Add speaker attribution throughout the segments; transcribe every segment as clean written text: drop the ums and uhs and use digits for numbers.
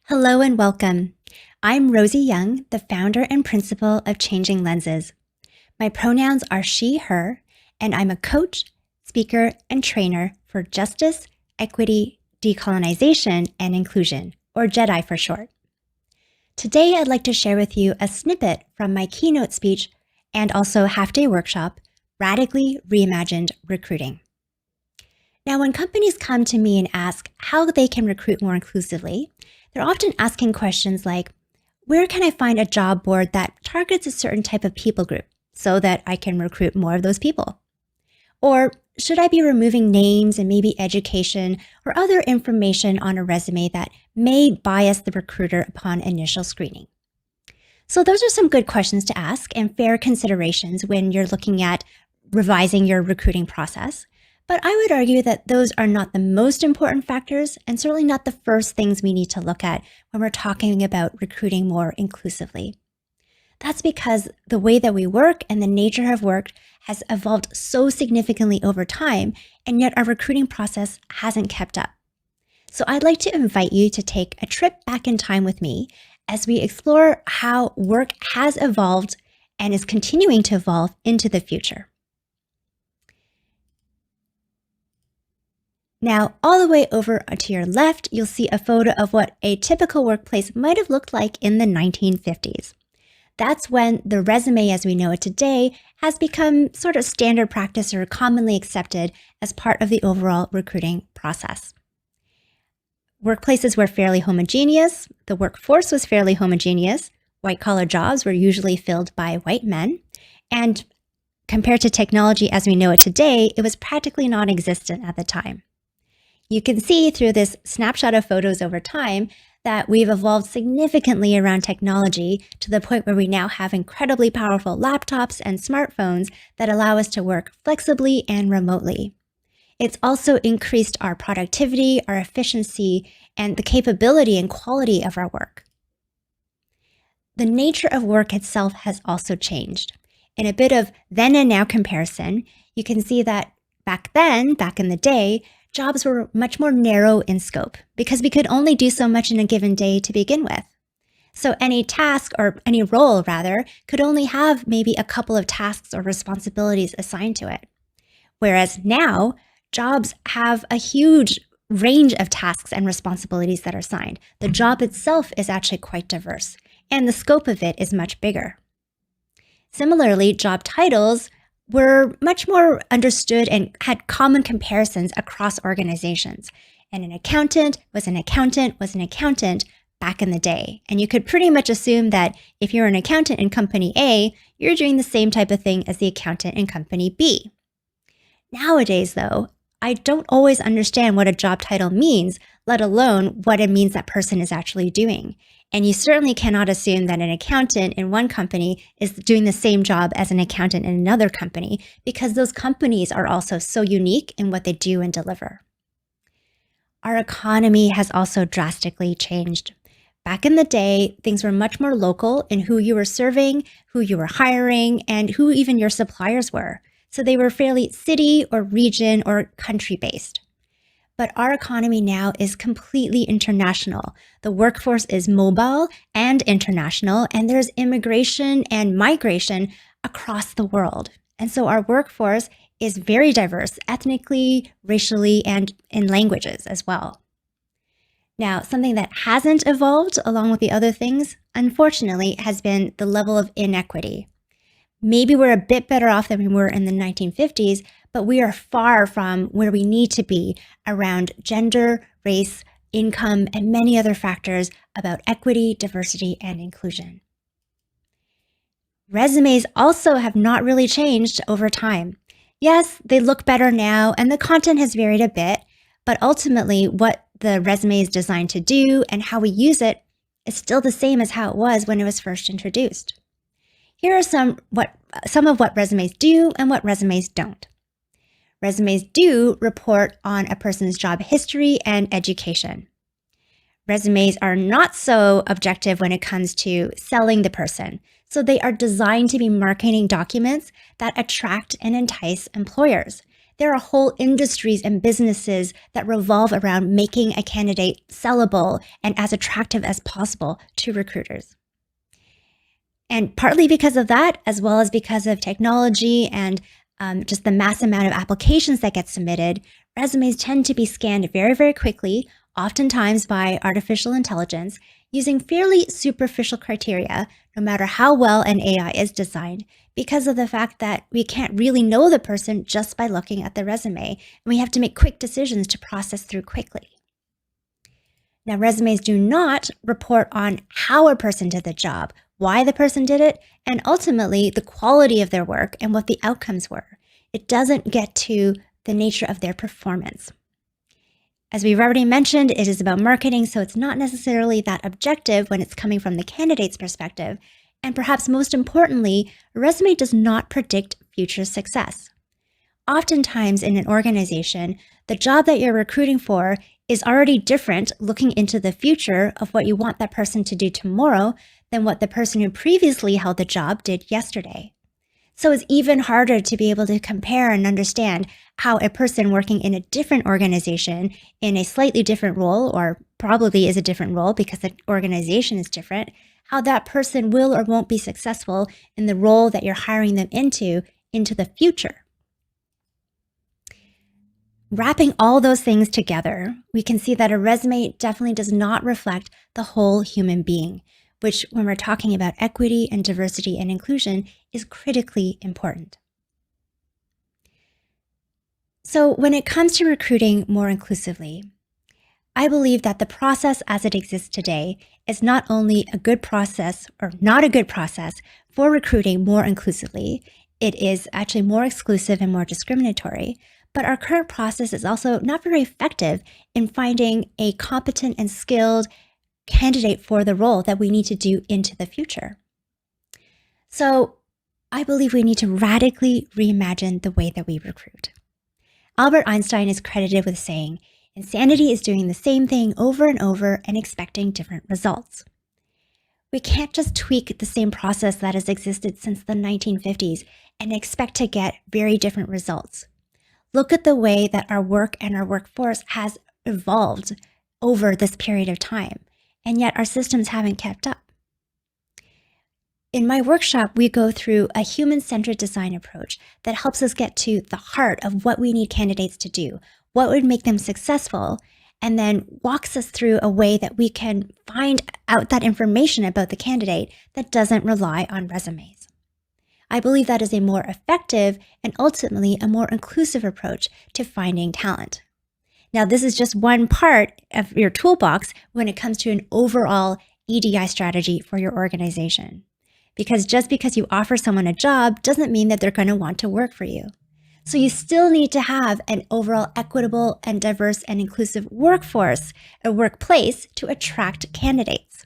Speaker 1: Hello and welcome. I'm Rosie Yeung, the founder and principal of Changing Lenses. My pronouns are she, her, and I'm a coach, speaker, and trainer for justice, equity, decolonization, and inclusion, or JEDI for short. Today, I'd like to share with you a snippet from my keynote speech and also half-day workshop, Radically Reimagined Recruiting. Now, when companies come to me and ask how they can recruit more inclusively, they're often asking questions like, where can I find a job board that targets a certain type of people group so that I can recruit more of those people? Or should I be removing names and maybe education or other information on a resume that may bias the recruiter upon initial screening? So those are some good questions to ask and fair considerations when you're looking at revising your recruiting process. But I would argue that those are not the most important factors and certainly not the first things we need to look at when we're talking about recruiting more inclusively. That's because the way that we work and the nature of work has evolved so significantly over time, and yet our recruiting process hasn't kept up. So I'd like to invite you to take a trip back in time with me as we explore how work has evolved and is continuing to evolve into the future. Now, all the way over to your left, you'll see a photo of what a typical workplace might have looked like in the 1950s. That's when the resume as we know it today has become sort of standard practice or commonly accepted as part of the overall recruiting process. Workplaces were fairly homogeneous. The workforce was fairly homogeneous. White-collar jobs were usually filled by white men. And compared to technology as we know it today, it was practically non-existent at the time. You can see through this snapshot of photos over time that we've evolved significantly around technology to the point where we now have incredibly powerful laptops and smartphones that allow us to work flexibly and remotely. It's also increased our productivity, our efficiency, and the capability and quality of our work. The nature of work itself has also changed. In a bit of then and now comparison, you can see that back in the day, jobs were much more narrow in scope because we could only do so much in a given day to begin with. So any task or any role rather could only have maybe a couple of tasks or responsibilities assigned to it. Whereas now jobs have a huge range of tasks and responsibilities that are assigned. The job itself is actually quite diverse and the scope of it is much bigger. Similarly, job titles were much more understood and had common comparisons across organizations. And an accountant was an accountant back in the day. And you could pretty much assume that if you're an accountant in company A, you're doing the same type of thing as the accountant in company B. Nowadays, though, I don't always understand what a job title means, let alone what it means that person is actually doing. And you certainly cannot assume that an accountant in one company is doing the same job as an accountant in another company because those companies are also so unique in what they do and deliver. Our economy has also drastically changed. Back in the day, things were much more local in who you were serving, who you were hiring, and who even your suppliers were. So they were fairly city or region or country-based. But our economy now is completely international. The workforce is mobile and international, and there's immigration and migration across the world. And so our workforce is very diverse, ethnically, racially, and in languages as well. Now, something that hasn't evolved along with the other things, unfortunately, has been the level of inequity. Maybe we're a bit better off than we were in the 1950s, but we are far from where we need to be around gender, race, income, and many other factors about equity, diversity, and inclusion. Resumes also have not really changed over time. Yes, they look better now, and the content has varied a bit, but ultimately what the resume is designed to do and how we use it is still the same as how it was when it was first introduced. Here are some of what resumes do and what resumes don't. Resumes do report on a person's job history and education. Resumes are not so objective when it comes to selling the person. So they are designed to be marketing documents that attract and entice employers. There are whole industries and businesses that revolve around making a candidate sellable and as attractive as possible to recruiters. And partly because of that, as well as because of technology and just the mass amount of applications that get submitted, resumes tend to be scanned very, very quickly, oftentimes by artificial intelligence, using fairly superficial criteria, no matter how well an AI is designed, because of the fact that we can't really know the person just by looking at the resume, and we have to make quick decisions to process through quickly. Now, resumes do not report on how a person did the job, why the person did it, and ultimately the quality of their work and what the outcomes were. It doesn't get to the nature of their performance. As we've already mentioned, it is about marketing, so it's not necessarily that objective when it's coming from the candidate's perspective. And perhaps most importantly, a resume does not predict future success. Oftentimes in an organization, the job that you're recruiting for is already different looking into the future of what you want that person to do tomorrow than what the person who previously held the job did yesterday. So it's even harder to be able to compare and understand how a person working in a different organization in a slightly different role, or probably is a different role because the organization is different, how that person will or won't be successful in the role that you're hiring them into the future. Wrapping all those things together, we can see that a resume definitely does not reflect the whole human being, which when we're talking about equity and diversity and inclusion is critically important. So when it comes to recruiting more inclusively, I believe that the process as it exists today is not only a good process or not a good process for recruiting more inclusively, it is actually more exclusive and more discriminatory, but our current process is also not very effective in finding a competent and skilled candidate for the role that we need to do into the future. So I believe we need to radically reimagine the way that we recruit. Albert Einstein is credited with saying, "Insanity is doing the same thing over and over and expecting different results." We can't just tweak the same process that has existed since the 1950s and expect to get very different results. Look at the way that our work and our workforce has evolved over this period of time, and yet our systems haven't kept up. In my workshop, we go through a human-centered design approach that helps us get to the heart of what we need candidates to do, what would make them successful, and then walks us through a way that we can find out that information about the candidate that doesn't rely on resumes. I believe that is a more effective and ultimately a more inclusive approach to finding talent. Now, this is just one part of your toolbox when it comes to an overall EDI strategy for your organization. Because just because you offer someone a job doesn't mean that they're going to want to work for you. So you still need to have an overall equitable and diverse and inclusive workforce, a workplace to attract candidates.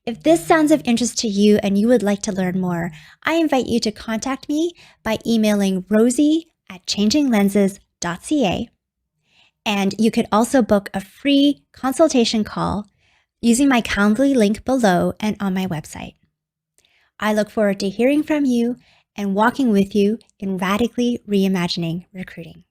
Speaker 1: If this sounds of interest to you and you would like to learn more, I invite you to contact me by emailing rosie@changinglenses.ca. And you could also book a free consultation call using my Calendly link below and on my website. I look forward to hearing from you and walking with you in radically reimagining recruiting.